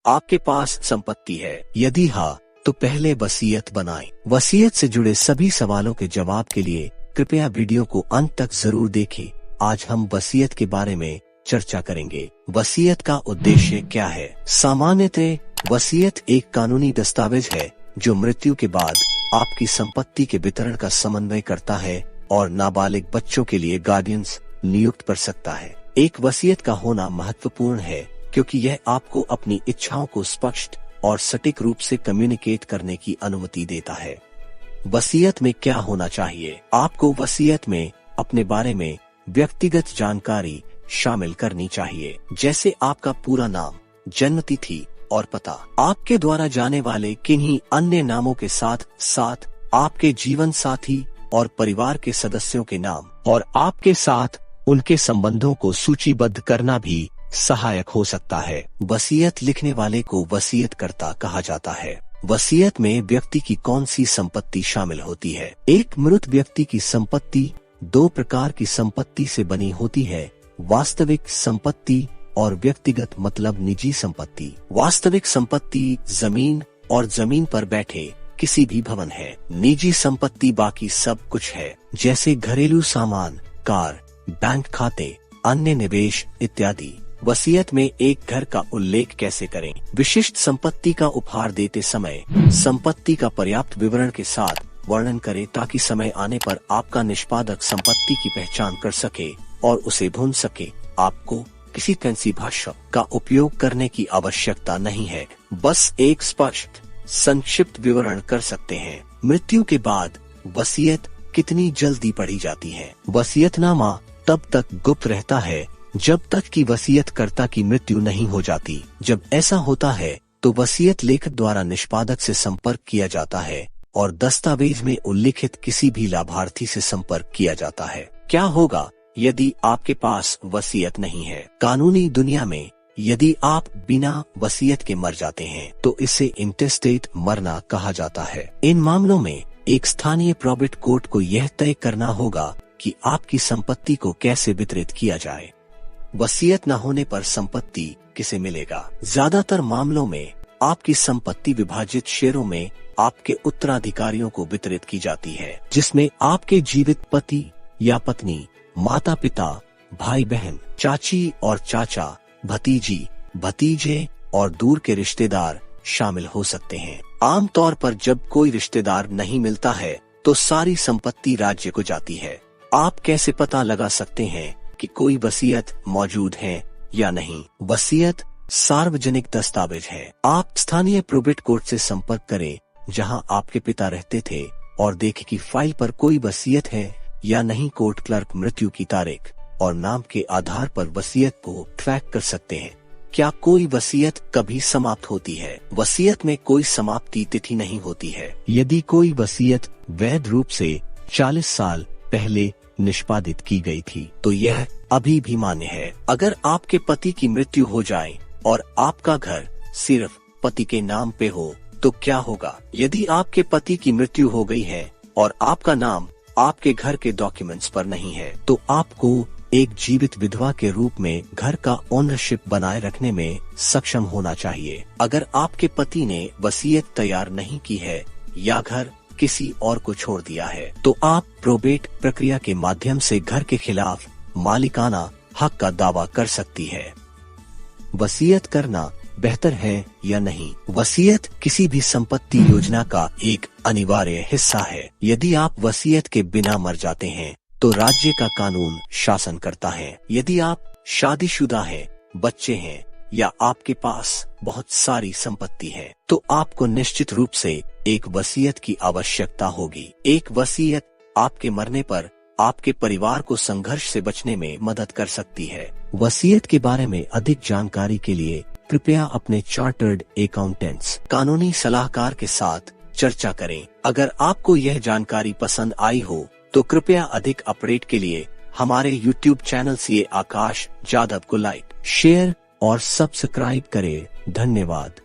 आपके पास संपत्ति है? यदि हाँ, तो पहले वसीयत बनाएं। वसीयत से जुड़े सभी सवालों के जवाब के लिए कृपया वीडियो को अंत तक जरूर देखें। आज हम वसीयत के बारे में चर्चा करेंगे। वसीयत का उद्देश्य क्या है? सामान्यतः वसीयत एक कानूनी दस्तावेज है जो मृत्यु के बाद आपकी संपत्ति के वितरण का समन्वय करता है और नाबालिग बच्चों के लिए गार्डियंस नियुक्त कर सकता है। एक वसीयत का होना महत्वपूर्ण है क्योंकि यह आपको अपनी इच्छाओं को स्पष्ट और सटीक रूप से कम्युनिकेट करने की अनुमति देता है। वसीयत में क्या होना चाहिए? आपको वसीयत में अपने बारे में व्यक्तिगत जानकारी शामिल करनी चाहिए, जैसे आपका पूरा नाम, जन्मतिथि और पता। आपके द्वारा जाने वाले किन्हीं अन्य नामों के साथ साथ आपके जीवन साथी और परिवार के सदस्यों के नाम और आपके साथ उनके संबंधों को सूचीबद्ध करना भी सहायक हो सकता है। वसीयत लिखने वाले को वसीयतकर्ता कहा जाता है। वसीयत में व्यक्ति की कौन सी संपत्ति शामिल होती है? एक मृत व्यक्ति की संपत्ति दो प्रकार की संपत्ति से बनी होती है, वास्तविक संपत्ति और व्यक्तिगत मतलब निजी संपत्ति। वास्तविक संपत्ति जमीन और जमीन पर बैठे किसी भी भवन है। निजी संपत्ति बाकी सब कुछ है, जैसे घरेलू सामान, कार, बैंक खाते, अन्य निवेश इत्यादि। वसीयत में एक घर का उल्लेख कैसे करें? विशिष्ट संपत्ति का उपहार देते समय संपत्ति का पर्याप्त विवरण के साथ वर्णन करें ताकि समय आने पर आपका निष्पादक संपत्ति की पहचान कर सके और उसे ढूंढ सके। आपको किसी फैंसी भाषा का उपयोग करने की आवश्यकता नहीं है, बस एक स्पष्ट संक्षिप्त विवरण कर सकते हैं। मृत्यु के बाद वसीयत कितनी जल्दी पढ़ी जाती है? वसीयतनामा तब तक गुप्त रहता है जब तक कि वसीयतकर्ता की मृत्यु नहीं हो जाती। जब ऐसा होता है तो वसीयत लेखक द्वारा निष्पादक से संपर्क किया जाता है और दस्तावेज में उल्लिखित किसी भी लाभार्थी से संपर्क किया जाता है। क्या होगा यदि आपके पास वसीयत नहीं है? कानूनी दुनिया में यदि आप बिना वसीयत के मर जाते हैं तो इसे इंटेस्टेट मरना कहा जाता है। इन मामलों में एक स्थानीय प्रोबेट कोर्ट को यह तय करना होगा कि आपकी संपत्ति को कैसे वितरित किया जाए। वसीयत न होने पर संपत्ति किसे मिलेगा? ज्यादातर मामलों में आपकी संपत्ति विभाजित शेयरों में आपके उत्तराधिकारियों को वितरित की जाती है, जिसमें आपके जीवित पति या पत्नी, माता पिता, भाई बहन, चाची और चाचा, भतीजी, भतीजे और दूर के रिश्तेदार शामिल हो सकते हैं। आमतौर पर जब कोई रिश्तेदार नहीं मिलता है तो सारी संपत्ति राज्य को जाती है। आप कैसे पता लगा सकते हैं कि कोई वसीयत मौजूद है या नहीं? वसीयत सार्वजनिक दस्तावेज है। आप स्थानीय प्रोबेट कोर्ट से संपर्क करें जहां आपके पिता रहते थे और देखें कि फाइल पर कोई वसीयत है या नहीं। कोर्ट क्लर्क मृत्यु की तारीख और नाम के आधार पर वसीयत को ट्रैक कर सकते हैं। क्या कोई वसीयत कभी समाप्त होती है? वसीयत में कोई समाप्ति तिथि नहीं होती है। यदि कोई वसीयत वैध रूप से 40 साल पहले निष्पादित की गई थी तो यह अभी भी मान्य है। अगर आपके पति की मृत्यु हो जाए और आपका घर सिर्फ पति के नाम पे हो तो क्या होगा? यदि आपके पति की मृत्यु हो गई है और आपका नाम आपके घर के डॉक्यूमेंट्स पर नहीं है तो आपको एक जीवित विधवा के रूप में घर का ओनरशिप बनाए रखने में सक्षम होना चाहिए। अगर आपके पति ने वसीयत तैयार नहीं की है या घर किसी और को छोड़ दिया है तो आप प्रोबेट प्रक्रिया के माध्यम से घर के खिलाफ मालिकाना हक का दावा कर सकती है। वसीयत करना बेहतर है या नहीं? वसीयत किसी भी संपत्ति योजना का एक अनिवार्य हिस्सा है। यदि आप वसीयत के बिना मर जाते हैं तो राज्य का कानून शासन करता है। यदि आप शादीशुदा हैं, बच्चे हैं या आपके पास बहुत सारी संपत्ति है तो आपको निश्चित रूप से एक वसीयत की आवश्यकता होगी। एक वसीयत आपके मरने पर आपके परिवार को संघर्ष से बचने में मदद कर सकती है। वसीयत के बारे में अधिक जानकारी के लिए कृपया अपने चार्टर्ड अकाउंटेंट्स, कानूनी सलाहकार के साथ चर्चा करें। अगर आपको यह जानकारी पसंद आई हो तो कृपया अधिक अपडेट के लिए हमारे YouTube चैनल CA आकाश जादव को लाइक, शेयर और सब्सक्राइब करें। धन्यवाद।